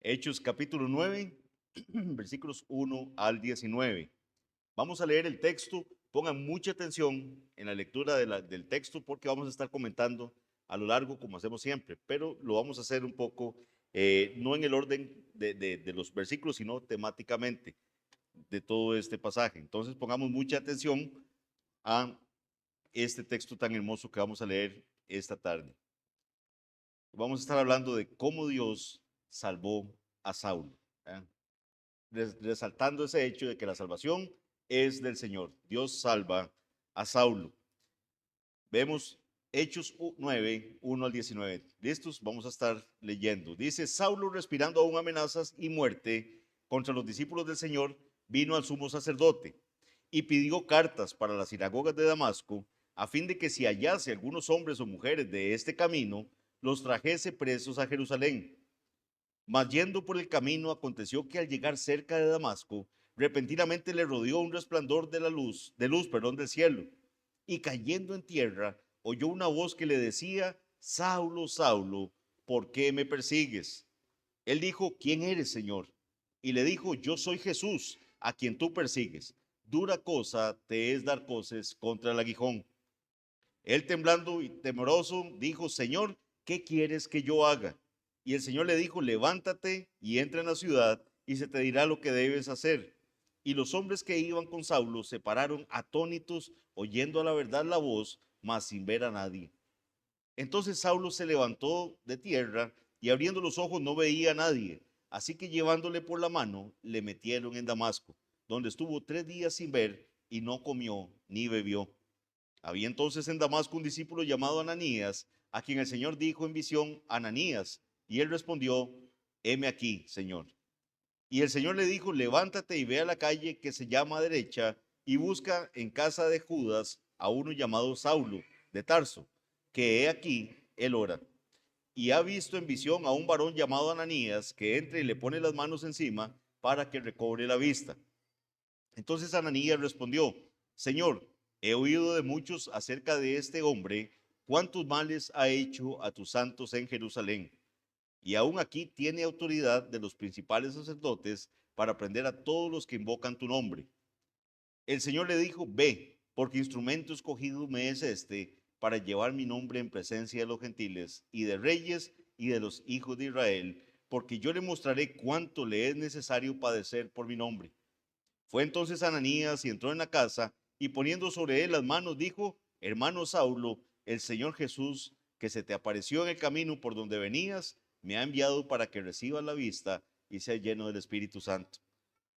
Hechos capítulo 9, versículos 1 al 19. Vamos a leer el texto. Pongan mucha atención en la lectura del texto porque vamos a estar comentando a lo largo como hacemos siempre, pero lo vamos a hacer un poco, no en el orden de los versículos, sino temáticamente de todo este pasaje. Entonces pongamos mucha atención a este texto tan hermoso que vamos a leer esta tarde. Vamos a estar hablando de cómo Dios salvó a Saulo, ¿eh? Resaltando ese hecho de que la salvación es del Señor. Dios salva a Saulo. Vemos Hechos 9, 1 al 19. ¿Listos? Vamos a estar leyendo. Dice, Saulo, respirando aún amenazas y muerte contra los discípulos del Señor, vino al sumo sacerdote y pidió cartas para las sinagogas de Damasco, a fin de que si hallase algunos hombres o mujeres de este camino, los trajese presos a Jerusalén. Mas yendo por el camino, aconteció que al llegar cerca de Damasco, repentinamente le rodeó un resplandor del cielo, y cayendo en tierra, oyó una voz que le decía, Saulo, Saulo, ¿por qué me persigues? Él dijo, ¿quién eres, Señor? Y le dijo, yo soy Jesús, a quien tú persigues. Dura cosa te es dar coces contra el aguijón. Él temblando y temeroso dijo, Señor, ¿qué quieres que yo haga? Y el Señor le dijo, levántate y entra en la ciudad y se te dirá lo que debes hacer. Y los hombres que iban con Saulo se pararon atónitos, oyendo a la verdad la voz, mas sin ver a nadie. Entonces Saulo se levantó de tierra y abriendo los ojos no veía a nadie. Así que llevándole por la mano, le metieron en Damasco, donde estuvo 3 días sin ver y no comió ni bebió. Había entonces en Damasco un discípulo llamado Ananías, a quien el Señor dijo en visión, Ananías, y él respondió, heme aquí, Señor. Y el Señor le dijo, levántate y ve a la calle que se llama derecha y busca en casa de Judas a uno llamado Saulo de Tarso, que he aquí, él ora. Y ha visto en visión a un varón llamado Ananías que entra y le pone las manos encima para que recobre la vista. Entonces Ananías respondió, Señor, he oído de muchos acerca de este hombre, cuántos males ha hecho a tus santos en Jerusalén. Y aún aquí tiene autoridad de los principales sacerdotes para prender a todos los que invocan tu nombre. El Señor le dijo, ve, porque instrumento escogido me es este para llevar mi nombre en presencia de los gentiles y de reyes y de los hijos de Israel, porque yo le mostraré cuánto le es necesario padecer por mi nombre. Fue entonces Ananías y entró en la casa y poniendo sobre él las manos dijo, hermano Saulo, el Señor Jesús, que se te apareció en el camino por donde venías, me ha enviado para que recibas la vista y seas lleno del Espíritu Santo.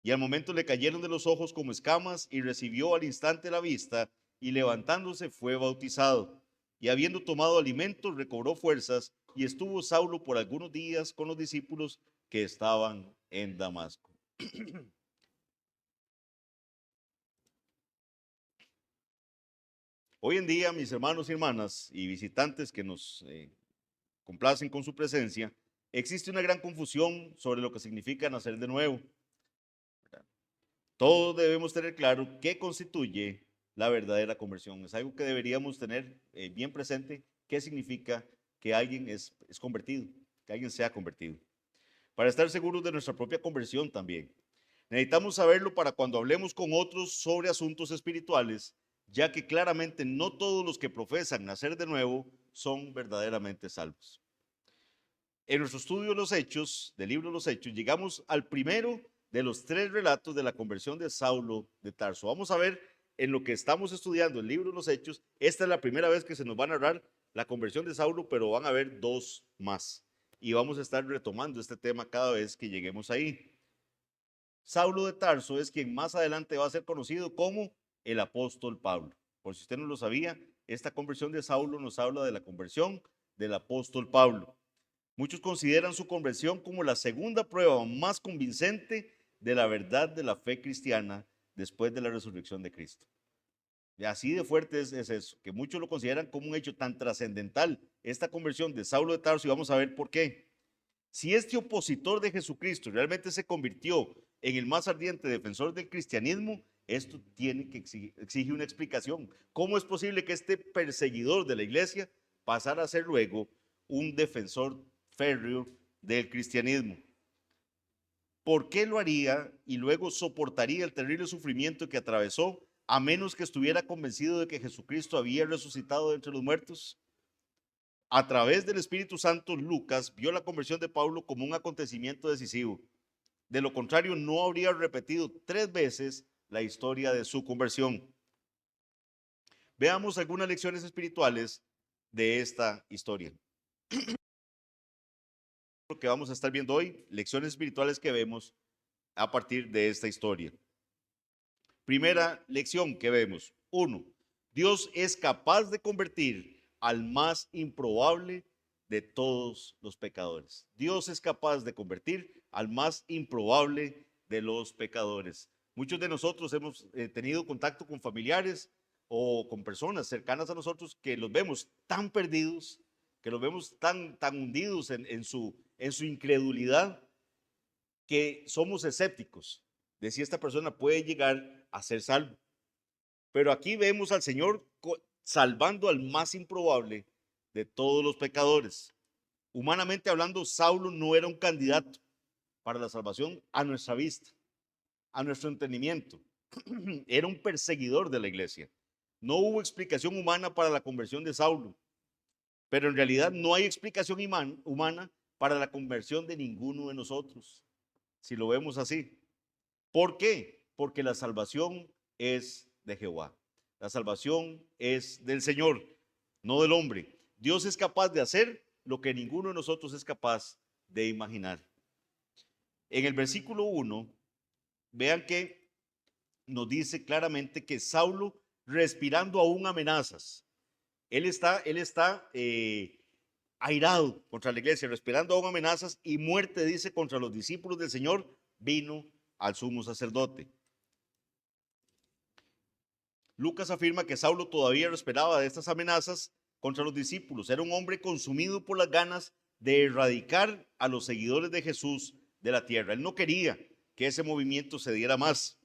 Y al momento le cayeron de los ojos como escamas y recibió al instante la vista y levantándose fue bautizado. Y habiendo tomado alimento recobró fuerzas y estuvo Saulo por algunos días con los discípulos que estaban en Damasco. Hoy en día, mis hermanos y hermanas y visitantes que nos complacen con su presencia, existe una gran confusión sobre lo que significa nacer de nuevo. Todos debemos tener claro qué constituye la verdadera conversión. Es algo que deberíamos tener bien presente, qué significa que alguien es convertido, que alguien sea convertido. Para estar seguros de nuestra propia conversión también. Necesitamos saberlo para cuando hablemos con otros sobre asuntos espirituales, ya que claramente no todos los que profesan nacer de nuevo son verdaderamente salvos. En nuestro estudio de los Hechos, del libro de los Hechos, llegamos al primero de los 3 relatos de la conversión de Saulo de Tarso. Vamos a ver en lo que estamos estudiando el libro de los Hechos. Esta es la primera vez que se nos va a narrar la conversión de Saulo, pero van a haber 2 más. Y vamos a estar retomando este tema cada vez que lleguemos ahí. Saulo de Tarso es quien más adelante va a ser conocido como el apóstol Pablo. Por si usted no lo sabía, esta conversión de Saulo nos habla de la conversión del apóstol Pablo. Muchos consideran su conversión como la segunda prueba más convincente de la verdad de la fe cristiana después de la resurrección de Cristo. Y así de fuerte es eso, que muchos lo consideran como un hecho tan trascendental, esta conversión de Saulo de Tarso, y vamos a ver por qué. Si este opositor de Jesucristo realmente se convirtió en el más ardiente defensor del cristianismo, esto tiene que exige una explicación. ¿Cómo es posible que este perseguidor de la iglesia pasara a ser luego un defensor férreo del cristianismo? ¿por qué lo haría y luego soportaría el terrible sufrimiento que atravesó a menos que estuviera convencido de que Jesucristo había resucitado de entre los muertos? A través del Espíritu Santo, Lucas vio la conversión de Pablo como un acontecimiento decisivo. De lo contrario, no habría repetido 3 veces la historia de su conversión. Veamos algunas lecciones espirituales de esta historia. Lo que vamos a estar viendo hoy, lecciones espirituales que vemos a partir de esta historia. Primera lección que vemos. 1. Dios es capaz de convertir al más improbable de todos los pecadores. Dios es capaz de convertir al más improbable de los pecadores. Muchos de nosotros hemos tenido contacto con familiares o con personas cercanas a nosotros que los vemos tan perdidos, que los vemos tan hundidos en su incredulidad, que somos escépticos de si esta persona puede llegar a ser salvo. Pero aquí vemos al Señor salvando al más improbable de todos los pecadores. Humanamente hablando, Saulo no era un candidato para la salvación a nuestra vista, a nuestro entendimiento. Era un perseguidor de la iglesia. No hubo explicación humana para la conversión de Saulo, pero en realidad no hay explicación humana para la conversión de ninguno de nosotros, si lo vemos así. ¿Por qué? Porque la salvación es de Jehová. La salvación es del Señor, no del hombre. Dios es capaz de hacer lo que ninguno de nosotros es capaz de imaginar. En el versículo 1, vean que nos dice claramente que Saulo, respirando aún amenazas, él está airado contra la iglesia, respirando aún amenazas, y muerte, dice, contra los discípulos del Señor, vino al sumo sacerdote. Lucas afirma que Saulo todavía respiraba de estas amenazas contra los discípulos. Era un hombre consumido por las ganas de erradicar a los seguidores de Jesús de la tierra. Él no quería que ese movimiento se diera más.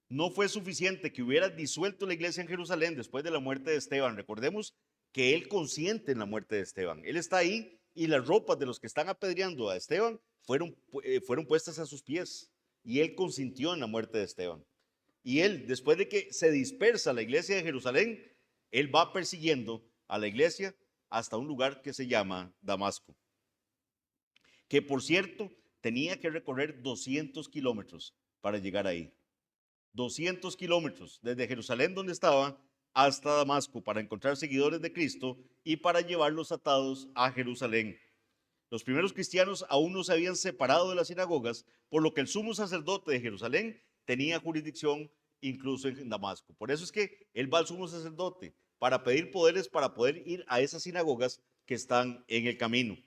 No fue suficiente que hubiera disuelto la iglesia en Jerusalén después de la muerte de Esteban. Recordemos que él consiente en la muerte de Esteban. Él está ahí y las ropas de los que están apedreando a Esteban fueron puestas a sus pies. Y él consintió en la muerte de Esteban. Y él, después de que se dispersa la iglesia de Jerusalén, él va persiguiendo a la iglesia hasta un lugar que se llama Damasco, que por cierto tenía que recorrer 200 kilómetros para llegar ahí. 200 kilómetros desde Jerusalén, donde estaba, hasta Damasco, para encontrar seguidores de Cristo y para llevarlos atados a Jerusalén. Los primeros cristianos aún no se habían separado de las sinagogas, por lo que el sumo sacerdote de Jerusalén tenía jurisdicción incluso en Damasco. Por eso es que él va al sumo sacerdote para pedir poderes para poder ir a esas sinagogas que están en el camino.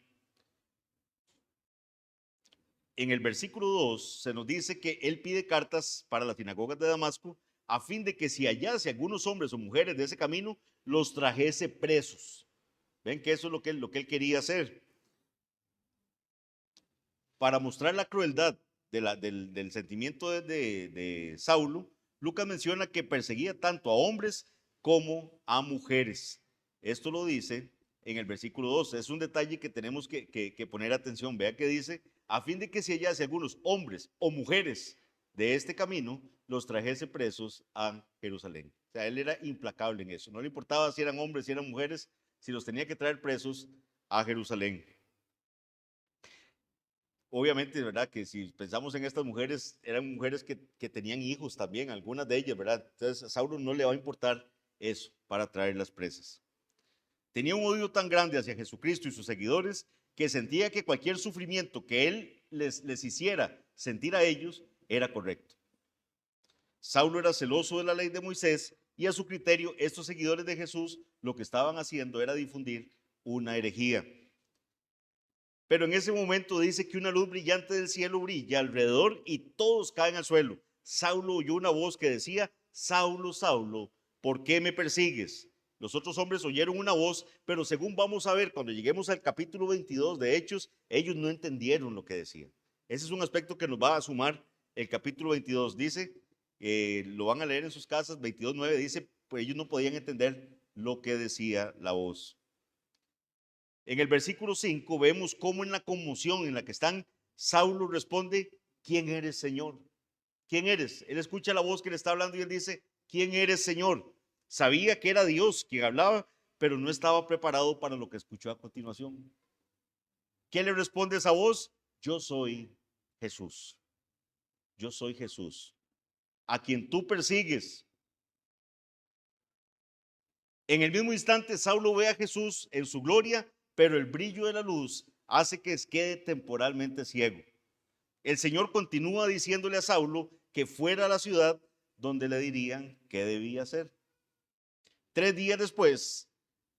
En el versículo 2 se nos dice que él pide cartas para las sinagogas de Damasco a fin de que si hallase algunos hombres o mujeres de ese camino, los trajese presos. Ven que eso es lo que él quería hacer. Para mostrar la crueldad del sentimiento de Saulo, Lucas menciona que perseguía tanto a hombres como a mujeres. Esto lo dice en el versículo 2. Es un detalle que tenemos que poner atención. Vea que dice, a fin de que si hallase algunos hombres o mujeres de este camino, los trajese presos a Jerusalén. O sea, él era implacable en eso. No le importaba si eran hombres, si eran mujeres, si los tenía que traer presos a Jerusalén. Obviamente, ¿verdad? Que si pensamos en estas mujeres, eran mujeres que tenían hijos también, algunas de ellas, ¿verdad? Entonces a Saulo no le va a importar eso para traerlas presas. Tenía un odio tan grande hacia Jesucristo y sus seguidores que sentía que cualquier sufrimiento que él les hiciera sentir a ellos era correcto. Saulo era celoso de la ley de Moisés y a su criterio estos seguidores de Jesús lo que estaban haciendo era difundir una herejía. Pero en ese momento dice que una luz brillante del cielo brilla alrededor y todos caen al suelo. Saulo oyó una voz que decía, Saulo, Saulo, ¿por qué me persigues? Los otros hombres oyeron una voz, pero según vamos a ver cuando lleguemos al capítulo 22 de Hechos, ellos no entendieron lo que decían. Ese es un aspecto que nos va a sumar el capítulo 22. Dice, lo van a leer en sus casas, 22:9, dice, pues ellos no podían entender lo que decía la voz. En el versículo 5 vemos cómo en la conmoción en la que están Saulo responde, ¿quién eres, Señor? ¿Quién eres? Él escucha la voz que le está hablando y él dice, ¿quién eres, Señor? Sabía que era Dios quien hablaba, pero no estaba preparado para lo que escuchó a continuación. ¿Qué le responde esa voz? Yo soy Jesús. Yo soy Jesús, a quien tú persigues. En el mismo instante, Saulo ve a Jesús en su gloria, pero el brillo de la luz hace que quede temporalmente ciego. El Señor continúa diciéndole a Saulo que fuera a la ciudad donde le dirían qué debía hacer. 3 días después,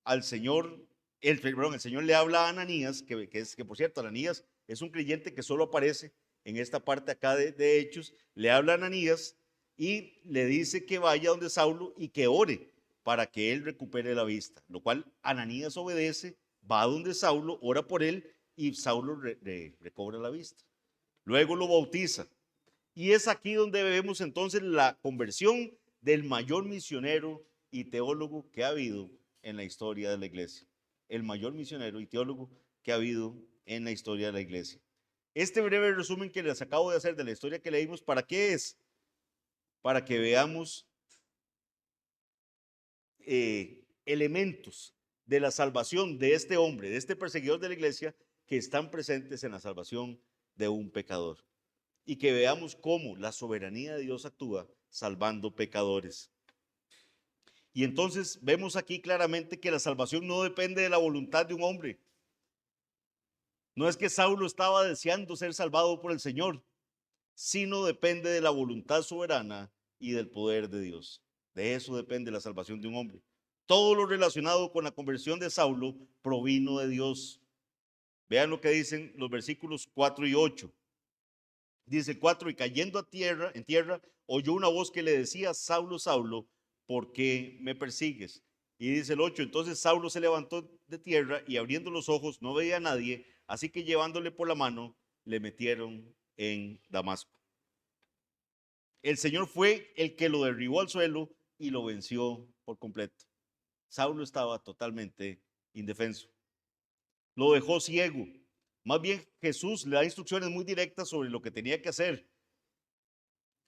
al Señor, el Señor le habla a Ananías, que por cierto, Ananías es un creyente que solo aparece en esta parte acá de Hechos. Le habla a Ananías y le dice que vaya donde Saulo y que ore para que él recupere la vista, lo cual Ananías obedece, va donde Saulo, ora por él y Saulo recobra la vista. Luego lo bautiza. Y es aquí donde vemos entonces la conversión del mayor misionero y teólogo que ha habido en la historia de la iglesia. El mayor misionero y teólogo que ha habido en la historia de la iglesia. Este breve resumen que les acabo de hacer de la historia que leímos, ¿para qué es? Para que veamos elementos de la salvación de este hombre, de este perseguidor de la iglesia, que están presentes en la salvación de un pecador. Y que veamos cómo la soberanía de Dios actúa salvando pecadores. Y entonces vemos aquí claramente que la salvación no depende de la voluntad de un hombre. No es que Saulo estaba deseando ser salvado por el Señor, sino depende de la voluntad soberana y del poder de Dios. De eso depende la salvación de un hombre. Todo lo relacionado con la conversión de Saulo provino de Dios. Vean lo que dicen los versículos 4 y 8. Dice 4, y cayendo en tierra, oyó una voz que le decía, Saulo, Saulo, ¿por qué me persigues? Y dice el 8, entonces Saulo se levantó de tierra y abriendo los ojos no veía a nadie, así que llevándole por la mano, le metieron en Damasco. El Señor fue el que lo derribó al suelo y lo venció por completo. Saulo estaba totalmente indefenso. Lo dejó ciego. Más bien Jesús le da instrucciones muy directas sobre lo que tenía que hacer.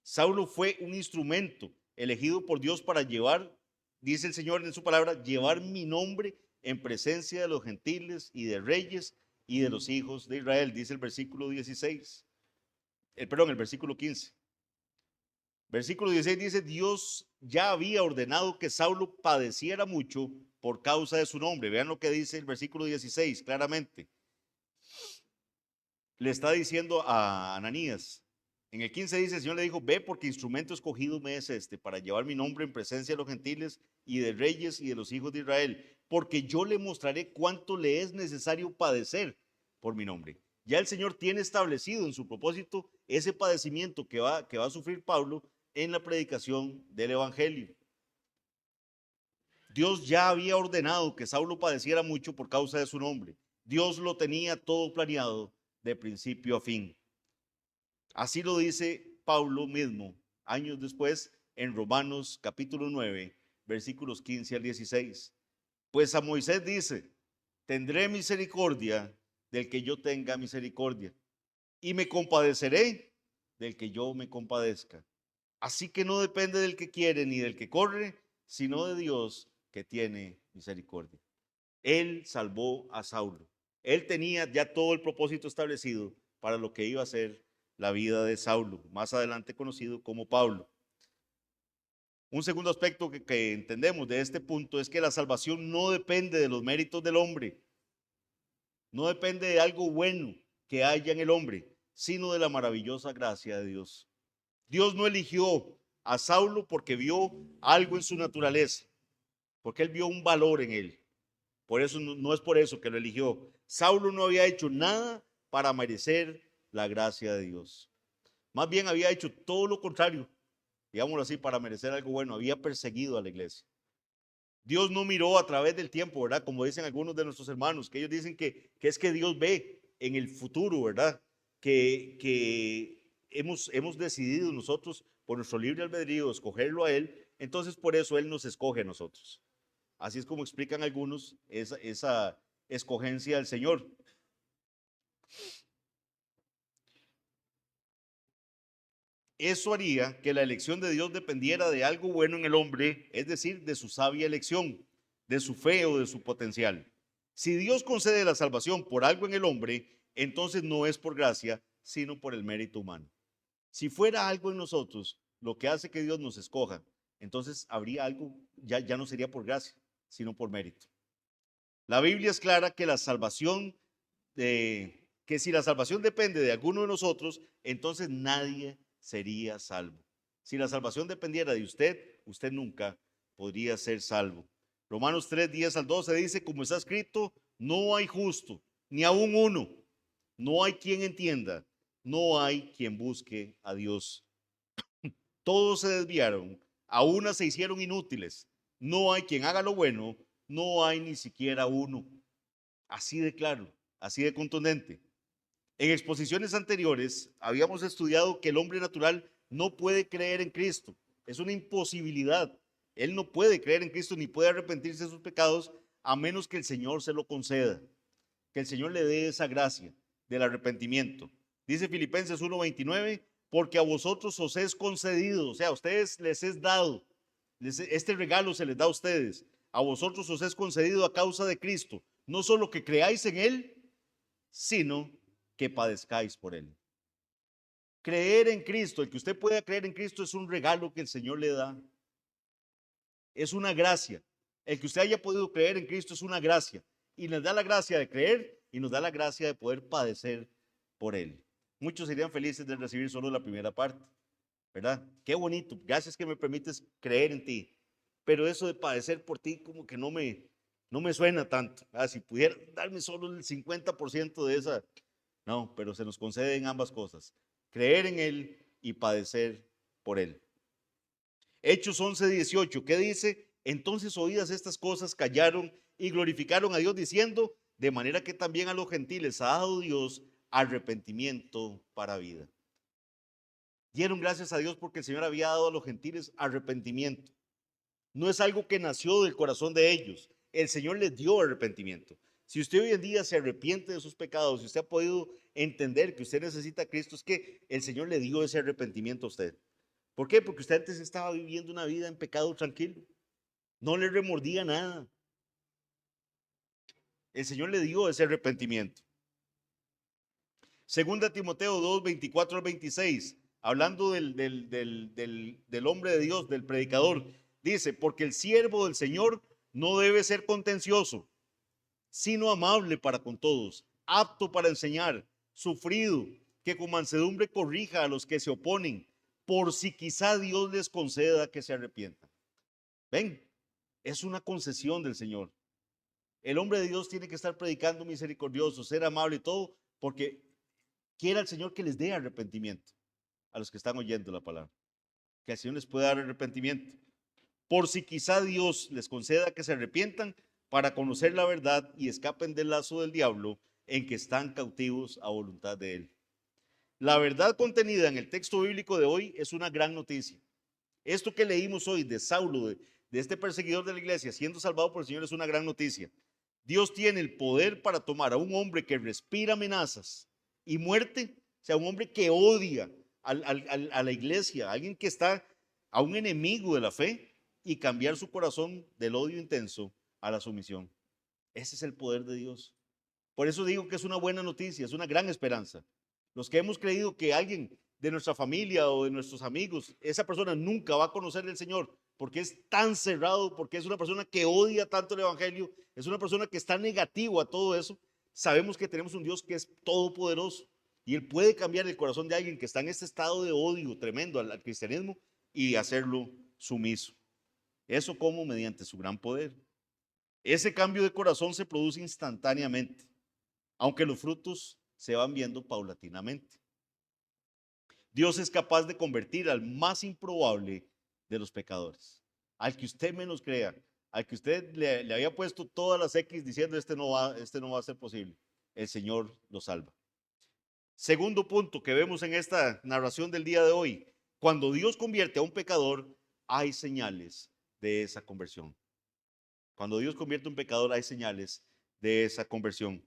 Saulo fue un instrumento elegido por Dios para llevar, dice el Señor en su palabra, llevar mi nombre en presencia de los gentiles y de reyes y de los hijos de Israel, dice el versículo 16. El versículo 15. Versículo 16 dice, Dios ya había ordenado que Saulo padeciera mucho por causa de su nombre. Vean lo que dice el versículo 16 claramente. Le está diciendo a Ananías. En el 15 dice, el Señor le dijo, ve porque instrumento escogido me es este, para llevar mi nombre en presencia de los gentiles y de reyes y de los hijos de Israel, porque yo le mostraré cuánto le es necesario padecer por mi nombre. Ya el Señor tiene establecido en su propósito ese padecimiento que va a sufrir Pablo en la predicación del Evangelio. Dios ya había ordenado que Saulo padeciera mucho por causa de su nombre. Dios lo tenía todo planeado de principio a fin. Así lo dice Pablo mismo, años después, en Romanos capítulo 9, versículos 15 al 16. Pues a Moisés dice, tendré misericordia del que yo tenga misericordia, y me compadeceré del que yo me compadezca. Así que no depende del que quiere ni del que corre, sino de Dios que tiene misericordia. Él salvó a Saulo. Él tenía ya todo el propósito establecido para lo que iba a ser la vida de Saulo, más adelante conocido como Pablo. Un segundo aspecto que entendemos de este punto es que la salvación no depende de los méritos del hombre, no depende de algo bueno que haya en el hombre, sino de la maravillosa gracia de Dios. Dios no eligió a Saulo porque vio algo en su naturaleza, porque él vio un valor en él. Por eso no es por eso que lo eligió. Saulo no había hecho nada para merecer la gracia de Dios. Más bien había hecho todo lo contrario, digámoslo así, para merecer algo bueno. Había perseguido a la iglesia. Dios no miró a través del tiempo, ¿verdad? Como dicen algunos de nuestros hermanos, que ellos dicen que es que Dios ve en el futuro, ¿verdad? Que hemos decidido nosotros, por nuestro libre albedrío, escogerlo a Él. Entonces, por eso Él nos escoge a nosotros. Así es como explican algunos esa escogencia del Señor. Eso haría que la elección de Dios dependiera de algo bueno en el hombre, es decir, de su sabia elección, de su fe o de su potencial. Si Dios concede la salvación por algo en el hombre, entonces no es por gracia, sino por el mérito humano. Si fuera algo en nosotros lo que hace que Dios nos escoja, entonces habría algo, ya no sería por gracia, sino por mérito. La Biblia es clara que la salvación, que si la salvación depende de alguno de nosotros, entonces nadie sería salvo. Si la salvación dependiera de usted, usted nunca podría ser salvo. Romanos 3, 10 al 12 dice, como está escrito, no hay justo, ni aún uno. No hay quien entienda, no hay quien busque a Dios. Todos se desviaron, a una se hicieron inútiles. No hay quien haga lo bueno, no hay ni siquiera uno. Así de claro, así de contundente. En exposiciones anteriores habíamos estudiado que el hombre natural no puede creer en Cristo. Es una imposibilidad. Él no puede creer en Cristo ni puede arrepentirse de sus pecados a menos que el Señor se lo conceda, que el Señor le dé esa gracia del arrepentimiento. Dice Filipenses 1:29, porque a vosotros os es concedido, o sea, a ustedes les es dado, este regalo se les da a ustedes, a vosotros os es concedido a causa de Cristo, no solo que creáis en Él, sino que padezcáis por Él. Creer en Cristo, el que usted pueda creer en Cristo es un regalo que el Señor le da, es una gracia. El que usted haya podido creer en Cristo es una gracia y nos da la gracia de creer y nos da la gracia de poder padecer por Él. Muchos serían felices de recibir solo la primera parte, ¿verdad? Qué bonito, gracias que me permites creer en ti, pero eso de padecer por ti como que no me suena tanto. Si pudiera darme solo el 50% de esa, no, pero se nos conceden ambas cosas, creer en Él y padecer por Él. Hechos 11:18, ¿qué dice? Entonces oídas estas cosas callaron y glorificaron a Dios diciendo, de manera que también a los gentiles ha dado Dios arrepentimiento para vida. Dieron gracias a Dios porque el Señor había dado a los gentiles arrepentimiento. No es algo que nació del corazón de ellos. El Señor les dio arrepentimiento. Si usted hoy en día se arrepiente de sus pecados, si usted ha podido entender que usted necesita a Cristo, es que el Señor le dio ese arrepentimiento a usted. ¿Por qué? Porque usted antes estaba viviendo una vida en pecado tranquilo. No le remordía nada. El Señor le dio ese arrepentimiento. Segunda Timoteo 2, 24 al 26, hablando del hombre de Dios, del predicador, dice, porque el siervo del Señor no debe ser contencioso, sino amable para con todos, apto para enseñar, sufrido, que con mansedumbre corrija a los que se oponen, por si quizá Dios les conceda que se arrepientan. Ven, es una concesión del Señor. El hombre de Dios tiene que estar predicando misericordioso, ser amable y todo, porque quiera el Señor que les dé arrepentimiento a los que están oyendo la palabra. Que el Señor les pueda dar arrepentimiento. Por si quizá Dios les conceda que se arrepientan para conocer la verdad y escapen del lazo del diablo en que están cautivos a voluntad de Él. La verdad contenida en el texto bíblico de hoy es una gran noticia. Esto que leímos hoy de Saulo, de este perseguidor de la iglesia, siendo salvado por el Señor, es una gran noticia. Dios tiene el poder para tomar a un hombre que respira amenazas y muerte, o sea, un hombre que odia a la iglesia, alguien que está a un enemigo de la fe, y cambiar su corazón del odio intenso a la sumisión. Ese es el poder de Dios. Por eso digo que es una buena noticia, es una gran esperanza. Los que hemos creído que alguien de nuestra familia o de nuestros amigos, esa persona nunca va a conocer al Señor porque es tan cerrado, porque es una persona que odia tanto el Evangelio, es una persona que está negativo a todo eso, sabemos que tenemos un Dios que es todopoderoso y Él puede cambiar el corazón de alguien que está en este estado de odio tremendo al cristianismo y hacerlo sumiso. Eso como mediante su gran poder. Ese cambio de corazón se produce instantáneamente, aunque los frutos se van viendo paulatinamente. Dios es capaz de convertir al más improbable de los pecadores, al que usted menos crea, al que usted le había puesto todas las X diciendo este no va a ser posible. El Señor lo salva. Segundo punto que vemos en esta narración del día de hoy, cuando Dios convierte a un pecador, hay señales de esa conversión. Cuando Dios convierte a un pecador, hay señales de esa conversión.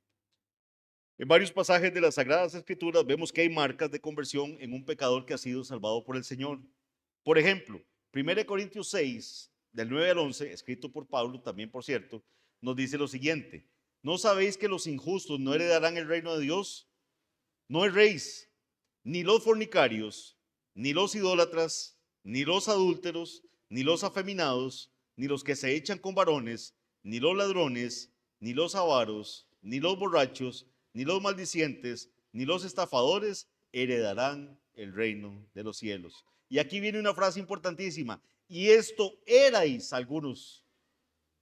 En varios pasajes de las Sagradas Escrituras vemos que hay marcas de conversión en un pecador que ha sido salvado por el Señor. Por ejemplo, 1 Corintios 6, del 9 al 11, escrito por Pablo, también por cierto, nos dice lo siguiente: ¿no sabéis que los injustos no heredarán el reino de Dios? No erréis, ni los fornicarios, ni los idólatras, ni los adúlteros, ni los afeminados, ni los que se echan con varones, ni los ladrones, ni los avaros, ni los borrachos, ni los maldicientes, ni los estafadores heredarán el reino de los cielos. Y aquí viene una frase importantísima: y esto erais algunos.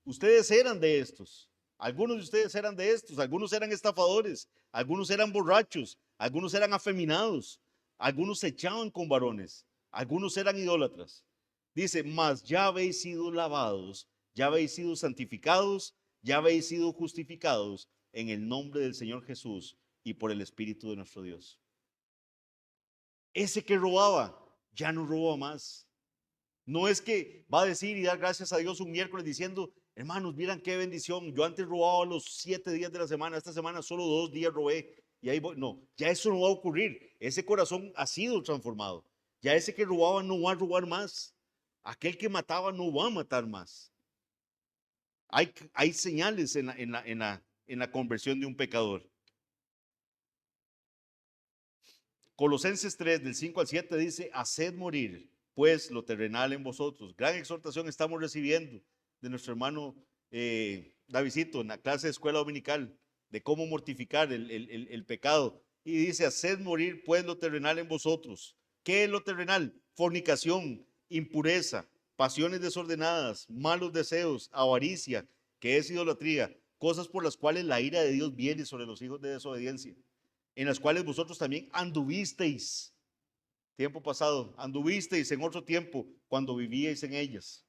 Ustedes eran de estos. Algunos de ustedes eran de estos. Algunos eran estafadores. Algunos eran borrachos. Algunos eran afeminados. Algunos se echaban con varones. Algunos eran idólatras. Dice: mas ya habéis sido lavados, ya habéis sido santificados, ya habéis sido justificados en el nombre del Señor Jesús y por el Espíritu de nuestro Dios. Ese que robaba, ya no roba más. No es que va a decir y dar gracias a Dios un miércoles diciendo: hermanos, miran qué bendición, yo antes robaba los 7 días de la semana, esta semana solo 2 días robé y ahí voy. No, ya eso no va a ocurrir. Ese corazón ha sido transformado. Ya ese que robaba no va a robar más. Aquel que mataba no va a matar más. Hay señales en la conversión de un pecador. Colosenses 3, del 5 al 7 dice: haced morir pues lo terrenal en vosotros. Gran exhortación estamos recibiendo de nuestro hermano Davidito en la clase de escuela dominical, de cómo mortificar el pecado. Y dice: haced morir pues lo terrenal en vosotros. ¿Qué es lo terrenal? Fornicación, impureza, pasiones desordenadas, malos deseos, avaricia, que es idolatría, cosas por las cuales la ira de Dios viene sobre los hijos de desobediencia, en las cuales vosotros también anduvisteis, tiempo pasado, anduvisteis en otro tiempo cuando vivíais en ellas.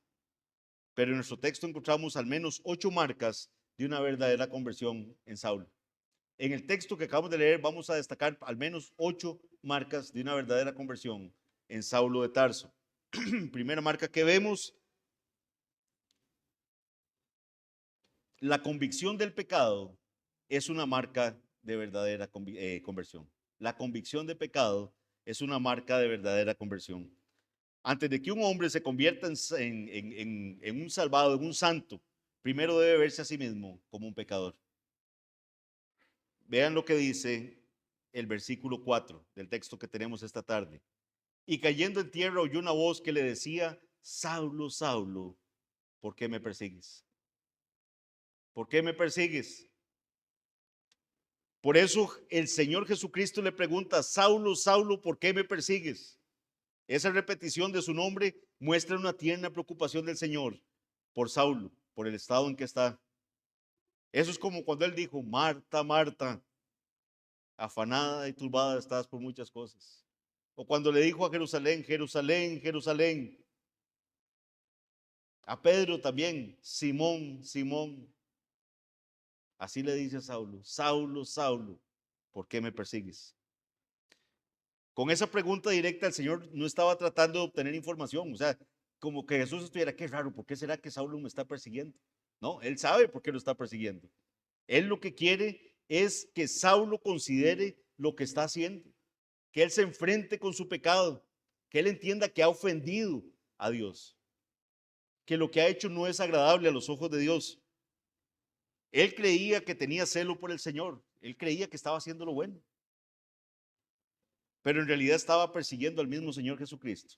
Pero en nuestro texto encontramos al menos 8 marcas de una verdadera conversión en Saulo. En el texto que acabamos de leer vamos a destacar al menos 8 marcas de una verdadera conversión en Saulo de Tarso. Primera marca que vemos: la convicción del pecado es una marca de verdadera conversión. La convicción de pecado es una marca de verdadera conversión. Antes de que un hombre se convierta en un salvado, en un santo, primero debe verse a sí mismo como un pecador. Vean lo que dice el versículo 4 del texto que tenemos esta tarde. Y cayendo en tierra oyó una voz que le decía: Saulo, Saulo, ¿por qué me persigues? ¿Por qué me persigues? Por eso el Señor Jesucristo le pregunta: Saulo, Saulo, ¿por qué me persigues? Esa repetición de su nombre muestra una tierna preocupación del Señor por Saulo, por el estado en que está. Eso es como cuando él dijo: Marta, Marta, afanada y turbada estás por muchas cosas. O cuando le dijo a Jerusalén: Jerusalén, Jerusalén. A Pedro también: Simón, Simón. Así le dice a Saulo: Saulo, Saulo, ¿por qué me persigues? Con esa pregunta directa el Señor no estaba tratando de obtener información. O sea, como que Jesús estuviera: qué raro, ¿por qué será que Saulo me está persiguiendo? No, él sabe por qué lo está persiguiendo. Él lo que quiere es que Saulo considere lo que está haciendo, que él se enfrente con su pecado, que él entienda que ha ofendido a Dios, que lo que ha hecho no es agradable a los ojos de Dios. Él creía que tenía celo por el Señor, él creía que estaba haciendo lo bueno, pero en realidad estaba persiguiendo al mismo Señor Jesucristo.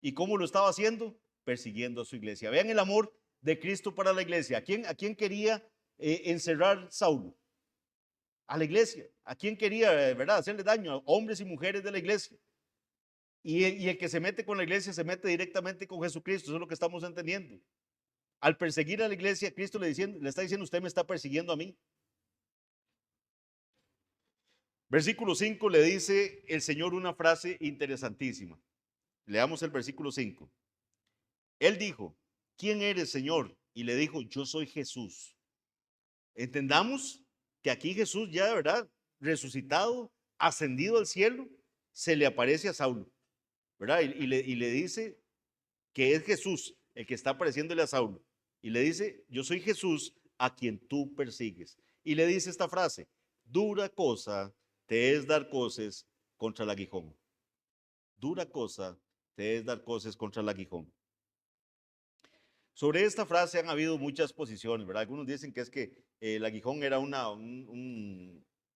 ¿Y cómo lo estaba haciendo? Persiguiendo a su iglesia. Vean el amor de Cristo para la iglesia. ¿A quién quería encerrar Saulo? A la iglesia. ¿A quién quería, verdad, hacerle daño? A hombres y mujeres de la iglesia. Y el que se mete con la iglesia se mete directamente con Jesucristo. Eso es lo que estamos entendiendo. Al perseguir a la iglesia, Cristo le está diciendo: usted me está persiguiendo a mí. Versículo 5 le dice el Señor una frase interesantísima. Leamos el versículo 5. Él dijo: ¿quién eres, Señor? Y le dijo: yo soy Jesús. Entendamos que aquí Jesús, ya de verdad resucitado, ascendido al cielo, se le aparece a Saulo, ¿verdad? Y le dice que es Jesús el que está apareciéndole a Saulo. Y le dice: yo soy Jesús a quien tú persigues. Y le dice esta frase: dura cosa te es dar coces contra el aguijón. Dura cosa te es dar coces contra el aguijón. Sobre esta frase han habido muchas posiciones, ¿verdad? Algunos dicen que es que el aguijón era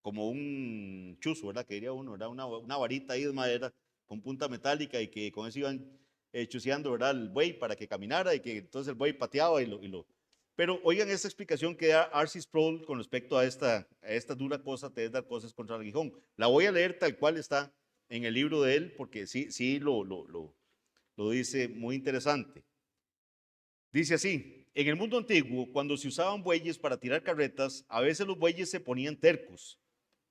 como un chuzo, ¿verdad? Que diría uno, ¿verdad? Una varita ahí de madera con punta metálica y que con eso iban chuceando, ¿verdad? El buey para que caminara y que entonces el buey pateaba Pero oigan esta explicación que da R.C. Sproul con respecto a esta dura cosa, te es dar cosas contra el aguijón. La voy a leer tal cual está en el libro de él, porque sí lo dice muy interesante. Dice así, en el mundo antiguo, cuando se usaban bueyes para tirar carretas, a veces los bueyes se ponían tercos,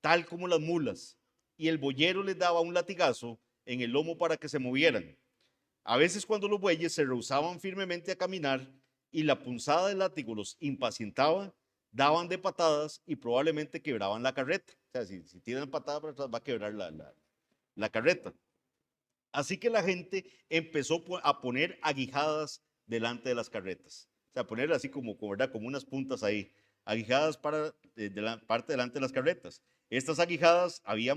tal como las mulas, y el boyero les daba un latigazo en el lomo para que se movieran. A veces cuando los bueyes se rehusaban firmemente a caminar y la punzada del látigo los impacientaba, daban de patadas y probablemente quebraban la carreta. O sea, si tiran patada para atrás va a quebrar la carreta. Así que la gente empezó a poner aguijadas delante de las carretas. O sea, poner así ¿verdad? Como unas puntas ahí, aguijadas de la parte delante de las carretas. Estas aguijadas había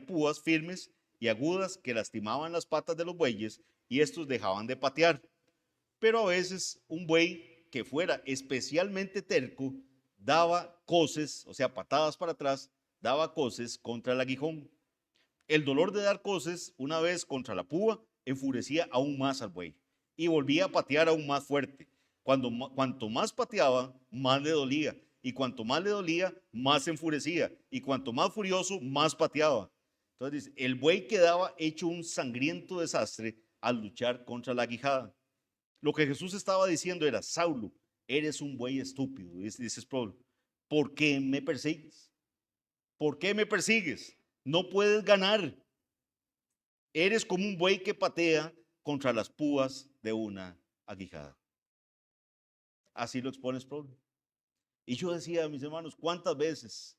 púas firmes y agudas que lastimaban las patas de los bueyes y estos dejaban de patear. Pero a veces un buey que fuera especialmente terco daba coces, o sea, patadas para atrás, daba coces contra el aguijón. El dolor de dar coces una vez contra la púa enfurecía aún más al buey y volvía a patear aún más fuerte. Cuanto más pateaba, más le dolía. Y cuanto más le dolía, más se enfurecía. Y cuanto más furioso, más pateaba. Entonces dice, el buey quedaba hecho un sangriento desastre al luchar contra la aguijada. Lo que Jesús estaba diciendo era, Saulo, eres un buey estúpido, dice Sproul. ¿Por qué me persigues? ¿Por qué me persigues? No puedes ganar. Eres como un buey que patea contra las púas de una aguijada. Así lo expone Sproul. Y yo decía, mis hermanos, cuántas veces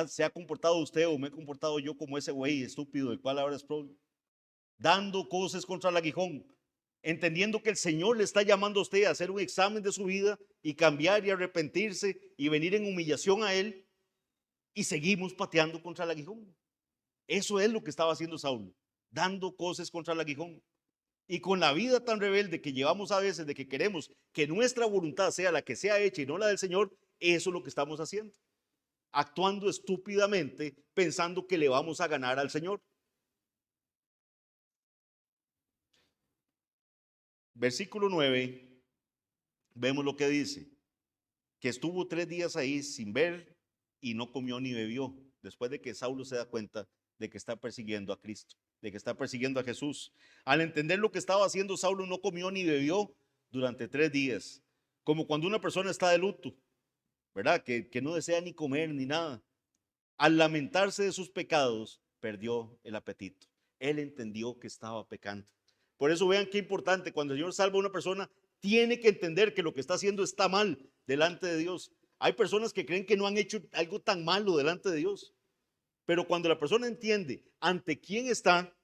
se ha comportado usted o me he comportado yo como ese güey estúpido del cual habla Sproul, dando cosas contra el aguijón, entendiendo que el Señor le está llamando a usted a hacer un examen de su vida y cambiar y arrepentirse y venir en humillación a Él, y seguimos pateando contra el aguijón. Eso es lo que estaba haciendo Saulo, dando cosas contra el aguijón. Y con la vida tan rebelde que llevamos a veces, de que queremos que nuestra voluntad sea la que sea hecha y no la del Señor, eso es lo que estamos haciendo. Actuando estúpidamente, pensando que le vamos a ganar al Señor. Versículo 9, vemos lo que dice, que estuvo 3 días ahí sin ver y no comió ni bebió, después de que Saulo se da cuenta de que está persiguiendo a Cristo, de que está persiguiendo a Jesús. Al entender lo que estaba haciendo, Saulo no comió ni bebió durante 3 días, como cuando una persona está de luto, ¿verdad? Que no desea ni comer ni nada. Al lamentarse de sus pecados, perdió el apetito. Él entendió que estaba pecando. Por eso vean qué importante, cuando el Señor salva a una persona, tiene que entender que lo que está haciendo está mal delante de Dios. Hay personas que creen que no han hecho algo tan malo delante de Dios. Pero cuando la persona entiende ante quién está,